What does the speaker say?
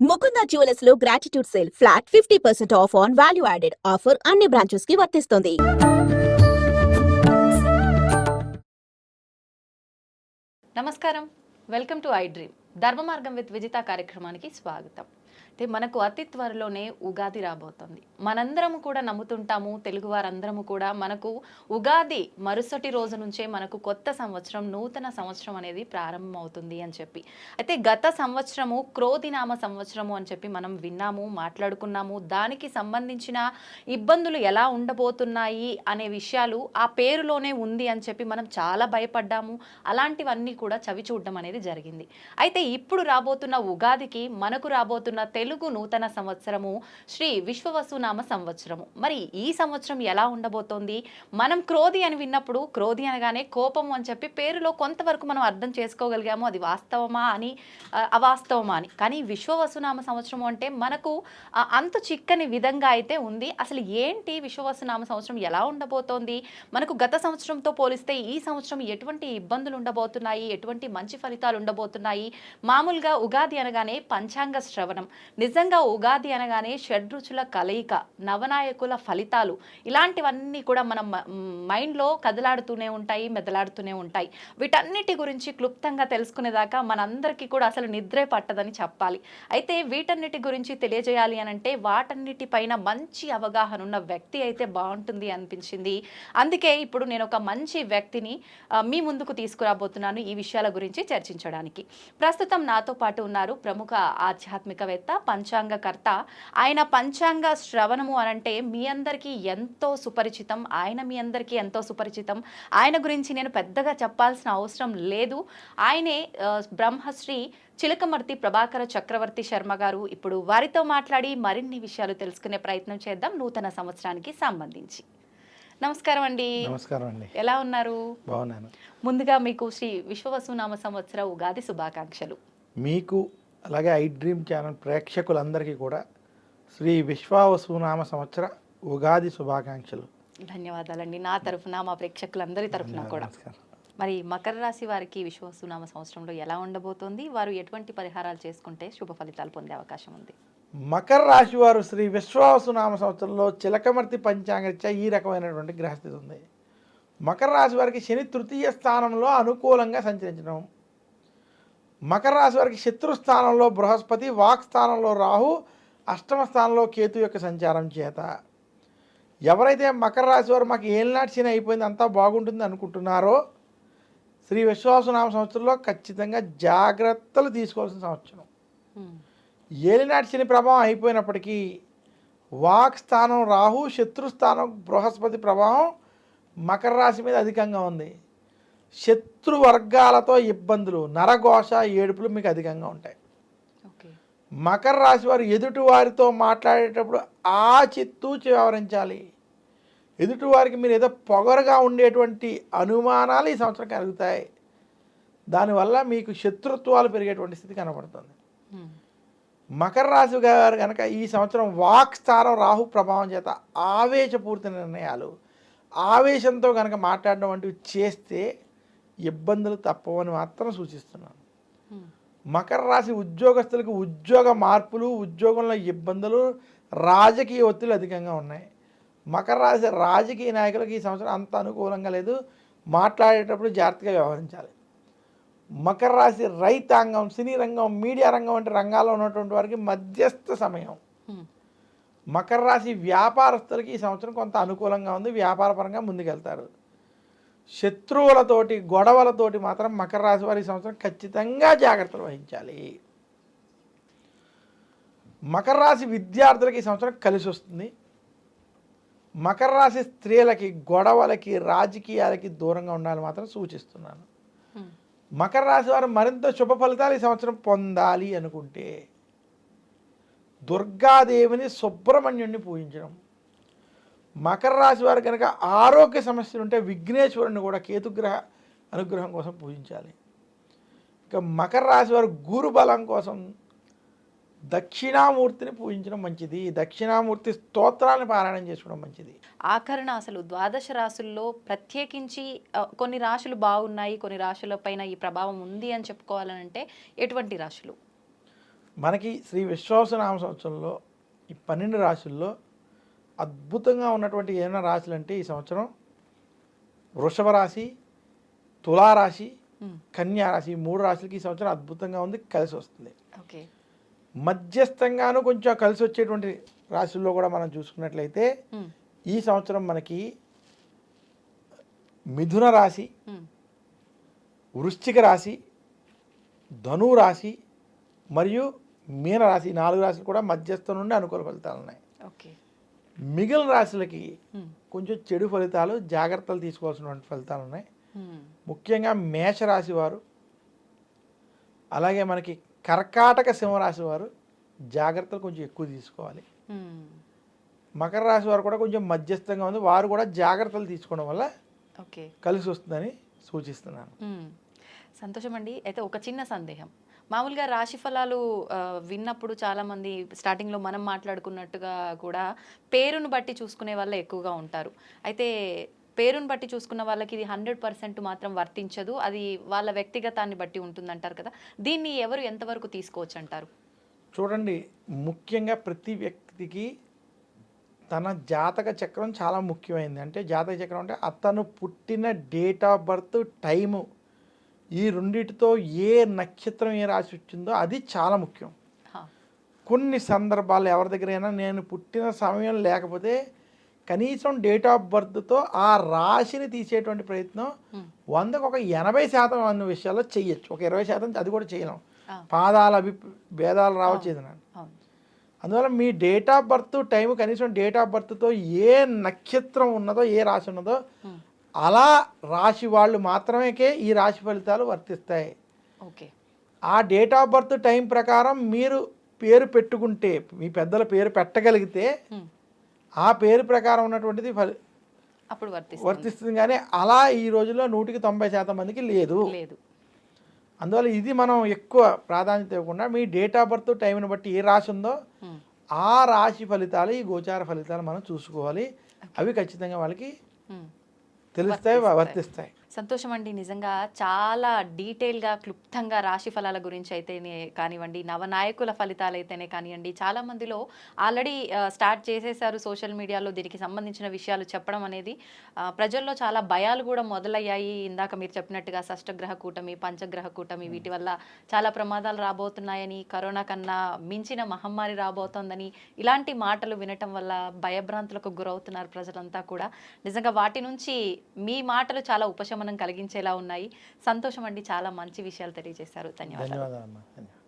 Mukunda jewellers లో gratitude sale flat 50% of on value added offer అన్ని branches కి వర్తిస్తుంది. నమస్కారం, వెల్కమ్ టు ఐ డ్రీమ్. ధర్మ మార్గం విత్ విజిత కార్యక్రమానికి స్వాగతం. అయితే మనకు అతి త్వరలోనే ఉగాది రాబోతుంది. మనందరము కూడా నమ్ముతుంటాము, తెలుగు వారందరము కూడా మనకు ఉగాది మరుసటి రోజు నుంచే మనకు కొత్త సంవత్సరం, నూతన సంవత్సరం అనేది ప్రారంభమవుతుంది అని చెప్పి. అయితే గత సంవత్సరము క్రోధినామ సంవత్సరము అని చెప్పి మనం విన్నాము, మాట్లాడుకున్నాము. దానికి సంబంధించిన ఇబ్బందులు ఎలా ఉండబోతున్నాయి అనే విషయాలు ఆ పేరులోనే ఉంది అని చెప్పి మనం చాలా భయపడ్డాము. అలాంటివన్నీ కూడా చవి చూడడం అనేది జరిగింది. అయితే ఇప్పుడు రాబోతున్న ఉగాదికి మనకు రాబోతున్న తెలుగు నూతన సంవత్సరము శ్రీ విశ్వవసునామ సంవత్సరము. మరి ఈ సంవత్సరం ఎలా ఉండబోతోంది? మనం క్రోధి అని విన్నప్పుడు క్రోధి అనగానే కోపము అని చెప్పి పేరులో కొంతవరకు మనం అర్థం చేసుకోగలిగాము. అది వాస్తవమా అని అవాస్తవమా అని. కానీ విశ్వవసునామ సంవత్సరము అంటే మనకు అంతు చిక్కని విధంగా అయితే ఉంది. అసలు ఏంటి విశ్వవసునామ సంవత్సరం ఎలా ఉండబోతోంది? మనకు గత సంవత్సరంతో పోలిస్తే ఈ సంవత్సరం ఎటువంటి ఇబ్బందులు ఉండబోతున్నాయి, ఎటువంటి మంచి ఫలితాలు ఉండబోతున్నాయి? మామూలుగా ఉగాది అనగానే పంచాంగ శ్రవణం, నిజంగా ఉగాది అనగానే షడ్రుచుల కలయిక, నవనాయకుల ఫలితాలు, ఇలాంటివన్నీ కూడా మనం మైండ్లో కదలాడుతూనే ఉంటాయి, మెదలాడుతూనే ఉంటాయి. వీటన్నిటి గురించి క్లుప్తంగా తెలుసుకునేదాకా మనందరికీ కూడా అసలు నిద్రే పట్టదని చెప్పాలి. అయితే వీటన్నిటి గురించి తెలియజేయాలి అనంటే వాటన్నిటిపైన మంచి అవగాహన ఉన్న వ్యక్తి అయితే బాగుంటుంది అనిపించింది. అందుకే ఇప్పుడు నేను ఒక మంచి వ్యక్తిని మీ ముందుకు తీసుకురాబోతున్నాను ఈ విషయాల గురించి చర్చించడానికి. ప్రస్తుతం నాతో పాటు ఉన్నారు ప్రముఖ ఆధ్యాత్మికవేత్త, పంచాంగకర్త. ఆయన పంచాంగ శ్రవణము అనంటే మీ అందరికీ ఎంతో సుపరిచితం. ఆయన మీ అందరికీ ఎంతో సుపరిచితం. ఆయన గురించి నేను పెద్దగా చెప్పాల్సిన అవసరం లేదు. ఆయనే బ్రహ్మశ్రీ చిలకమర్తి ప్రభాకర చక్రవర్తి శర్మ గారు. ఇప్పుడు వారితో మాట్లాడి మరిన్ని విషయాలు తెలుసుకునే ప్రయత్నం చేద్దాం నూతన సంవత్సరానికి సంబంధించి. నమస్కారం అండి. నమస్కారం అండి. ఎలా ఉన్నారు? బాగున్నాను. ముందుగా మీకు శ్రీ విశ్వవసునామ సంవత్సర ఉగాది శుభాకాంక్షలు. మీకు అలాగే ఐ డ్రీమ్ ఛానల్ ప్రేక్షకులందరికీ కూడా శ్రీ విశ్వవసునామ సంవత్సర ఉగాది శుభాకాంక్షలు. ధన్యవాదాలండి. నా తరఫున, మా ప్రేక్షకులందరి తరఫున కూడా. మరి మకర రాశి వారికి విశ్వవసునామ సంవత్సరంలో ఎలా ఉండబోతోంది? వారు ఎటువంటి పరిహారాలు చేసుకుంటే శుభ ఫలితాలు పొందే అవకాశం ఉంది? మకర రాశి వారు శ్రీ విశ్వవసునామ సంవత్సరంలో చిలకమర్తి పంచాంగరీత్యా ఈ రకమైనటువంటి గ్రహస్థితి ఉంది. మకర రాశి వారికి శని తృతీయ స్థానంలో అనుకూలంగా సంచరించడం, మకర రాశి వారికి శత్రు స్థానంలో బృహస్పతి, వాక్ స్థానంలో రాహు, అష్టమ స్థానంలో కేతు యొక్క సంచారం చేత ఎవరైతే మకర రాశి వారు మాకు ఏలినాటి శని అయిపోయింది అంతా బాగుంటుంది అనుకుంటున్నారో శ్రీ విశ్వవసునామ సంవత్సరంలో ఖచ్చితంగా జాగ్రత్తలు తీసుకోవాల్సిన సంవత్సరం. ఏలినాటి శని ప్రభావం అయిపోయినప్పటికీ వాక్ స్థానం రాహు, శత్రుస్థానం బృహస్పతి ప్రభావం మకర రాశి మీద అధికంగా ఉంది. శత్రు వర్గాలతో ఇబ్బందులు, నరఘోష, ఏడుపులు మీకు అధికంగా ఉంటాయి. మకర రాశి వారు ఎదుటి వారితో మాట్లాడేటప్పుడు ఆచితూచి వ్యవహరించాలి. ఎదుటివారికి మీరు ఏదో పొగరుగా ఉండేటువంటి అనుమానాలు ఈ సంవత్సరం కలుగుతాయి. దానివల్ల మీకు శత్రుత్వాలు పెరిగేటువంటి స్థితి కనబడుతుంది. మకర రాశి గారు కనుక ఈ సంవత్సరం వాక్ స్థానం రాహు ప్రభావం చేత ఆవేశపూరిత నిర్ణయాలు, ఆవేశంతో కనుక మాట్లాడడం వంటివి చేస్తే ఇబ్బందులు తప్పవని మాత్రం సూచిస్తున్నాను. మకర రాశి ఉద్యోగస్తులకు ఉద్యోగ మార్పులు, ఉద్యోగంలో ఇబ్బందులు, రాజకీయ ఒత్తిళ్ళు అధికంగా ఉన్నాయి. మకర రాశి రాజకీయ నాయకులకు ఈ సంవత్సరం అంత అనుకూలంగా లేదు. మాట్లాడేటప్పుడు జాగ్రత్తగా వ్యవహరించాలి. మకర రాశి రైతాంగం, సినీ రంగం, మీడియా రంగం వంటి రంగాల్లో ఉన్నటువంటి వారికి మధ్యస్థ సమయం. మకర రాశి వ్యాపారస్తులకి ఈ సంవత్సరం కొంత అనుకూలంగా ఉంది. వ్యాపారపరంగా ముందుకెళ్తారు. శత్రువులతోటి, గొడవలతోటి మాత్రం మకర రాశి వారి సంవత్సరం ఖచ్చితంగా జాగ్రత్తలు వహించాలి. మకర రాశి విద్యార్థులకి ఈ సంవత్సరం కలిసి వస్తుంది. మకర రాశి స్త్రీలకి గొడవలకి, రాజకీయాలకి దూరంగా ఉండాలని మాత్రం సూచిస్తున్నాను. మకర రాశి వారు మరింత శుభ ఫలితాలు ఈ సంవత్సరం పొందాలి అనుకుంటే దుర్గాదేవిని, సుబ్రహ్మణ్యుడిని పూజించడం. మకర రాశి వారు కనుక ఆరోగ్య సమస్యలు ఉంటే విఘ్నేశ్వరుని కూడా కేతుగ్రహ అనుగ్రహం కోసం పూజించాలి. ఇక మకర రాశి వారు గురు బలం కోసం దక్షిణామూర్తిని పూజించడం మంచిది. దక్షిణామూర్తి స్తోత్రాన్ని పారాయణం చేసుకోవడం మంచిది. ఆఖరణ అసలు ద్వాదశ రాశుల్లో ప్రత్యేకించి కొన్ని రాశులు బాగున్నాయి, కొన్ని రాశుల పైన ఈ ప్రభావం ఉంది అని చెప్పుకోవాలంటే ఎటువంటి రాశులు? మనకి శ్రీ విశ్వావసునామ సంవత్సరంలో ఈ 12 రాశుల్లో అద్భుతంగా ఉన్నటువంటి ఏమైనా రాశులు అంటే ఈ సంవత్సరం వృషభ రాశి, తులారాశి, కన్యా రాశి, ఈ 3 రాశులకి ఈ సంవత్సరం అద్భుతంగా ఉంది, కలిసి వస్తుంది. ఓకే. మధ్యస్థంగాను కొంచెం కలిసి వచ్చేటువంటి రాశుల్లో కూడా మనం చూసుకున్నట్లయితే ఈ సంవత్సరం మనకి మిథున రాశి, వృశ్చిక రాశి, ధను రాశి మరియు మీన రాశి, 4 రాశులు కూడా మధ్యస్థం నుండి అనుకూల ఫలితాలు ఉన్నాయి. ఓకే. మిగిలిన రాశులకి కొంచెం చెడు ఫలితాలు, జాగ్రత్తలు తీసుకోవాల్సినటువంటి ఫలితాలు ఉన్నాయి. ముఖ్యంగా మేషరాశి వారు, అలాగే మనకి కర్కాటక సింహరాశి వారు జాగ్రత్తలు కొంచెం ఎక్కువ తీసుకోవాలి. మకర రాశి వారు కూడా కొంచెం మధ్యస్థంగా ఉంది, వారు కూడా జాగ్రత్తలు తీసుకోవడం వల్ల ఓకే కలిసి వస్తుందని సూచిస్తున్నాను. సంతోషం అండి. అయితే ఒక చిన్న సందేహం, మామూలుగా రాశి ఫలాలు విన్నప్పుడు చాలామంది స్టార్టింగ్లో మనం మాట్లాడుకున్నట్టుగా కూడా పేరును బట్టి చూసుకునే వాళ్ళే ఎక్కువగా ఉంటారు. అయితే పేరును బట్టి చూసుకున్న వాళ్ళకి ఇది 100% మాత్రం వర్తించదు, అది వాళ్ళ వ్యక్తిగతాన్ని బట్టి ఉంటుందంటారు కదా, దీన్ని ఎవరు ఎంతవరకు తీసుకోవచ్చు అంటారు? చూడండి, ముఖ్యంగా ప్రతి వ్యక్తికి తన జాతక చక్రం చాలా ముఖ్యమైనది. అంటే జాతక చక్రం అంటే అతను పుట్టిన డేట్ ఆఫ్ బర్త్, టైము, ఈ రెండిటితో ఏ నక్షత్రం ఏ రాశి వచ్చిందో అది చాలా ముఖ్యం. కొన్ని సందర్భాలు ఎవరి దగ్గరైనా నేను పుట్టిన సమయం లేకపోతే కనీసం డేట్ ఆఫ్ బర్త్తో ఆ రాశిని తీసేటువంటి ప్రయత్నం 100కు ఒక 80% అన్న విషయాల్లో చెయ్యొచ్చు. ఒక 20% అది కూడా చేయలేం. పాదాల భేదాలు రావచ్చు ఏదైనా. అందువల్ల మీ డేట్ ఆఫ్ బర్త్ టైం, కనీసం డేట్ ఆఫ్ బర్త్తో ఏ నక్షత్రం ఉన్నదో, ఏ రాశి ఉన్నదో అలా రాశి వాళ్ళు మాత్రమేకే ఈ రాశి ఫలితాలు వర్తిస్తాయి. ఓకే. ఆ డేట్ ఆఫ్ బర్త్ టైం ప్రకారం మీరు పేరు పెట్టుకుంటే, మీ పెద్దల పేరు పెట్టగలిగితే ఆ పేరు ప్రకారం ఉన్నటువంటిది అప్పుడు వర్తిస్తుంది. కానీ అలా ఈ రోజుల్లో 100కి 90% మందికి లేదు. అందువల్ల ఇది మనం ఎక్కువ ప్రాధాన్యత ఇవ్వకుండా మీ డేట్ ఆఫ్ బర్త్ టైంని బట్టి ఏ రాశి ఉందో ఆ రాశి ఫలితాలు, ఈ గోచార ఫలితాలు మనం చూసుకోవాలి. అవి ఖచ్చితంగా వాళ్ళకి తెలుస్తాయి, వర్తిస్తాయి. సంతోషం అండి. నిజంగా చాలా డీటెయిల్గా, క్లుప్తంగా రాశి ఫలాల గురించి అయితేనే కానివ్వండి, నవనాయకుల ఫలితాలు అయితేనే కానివ్వండి, చాలా మందిలో ఆల్రెడీ స్టార్ట్ చేసేసారు సోషల్ మీడియాలో దీనికి సంబంధించిన విషయాలు చెప్పడం అనేది. ప్రజల్లో చాలా భయాలు కూడా మొదలయ్యాయి. ఇందాక మీరు చెప్పినట్టుగా షష్టగ్రహ కూటమి, పంచగ్రహ కూటమి, వీటి వల్ల చాలా ప్రమాదాలు రాబోతున్నాయని, కరోనా కన్నా మించిన మహమ్మారి రాబోతోందని, ఇలాంటి మాటలు వినటం వల్ల భయభ్రాంతులకు గురవుతున్నారు ప్రజలంతా కూడా. నిజంగా వాటి నుంచి మీ మాటలు చాలా ఉపశమనం కలిగించేలా ఉన్నాయి. సంతోషం అండి, చాలా మంచి విషయాలు తెలియజేశారు. ధన్యవాదాలు.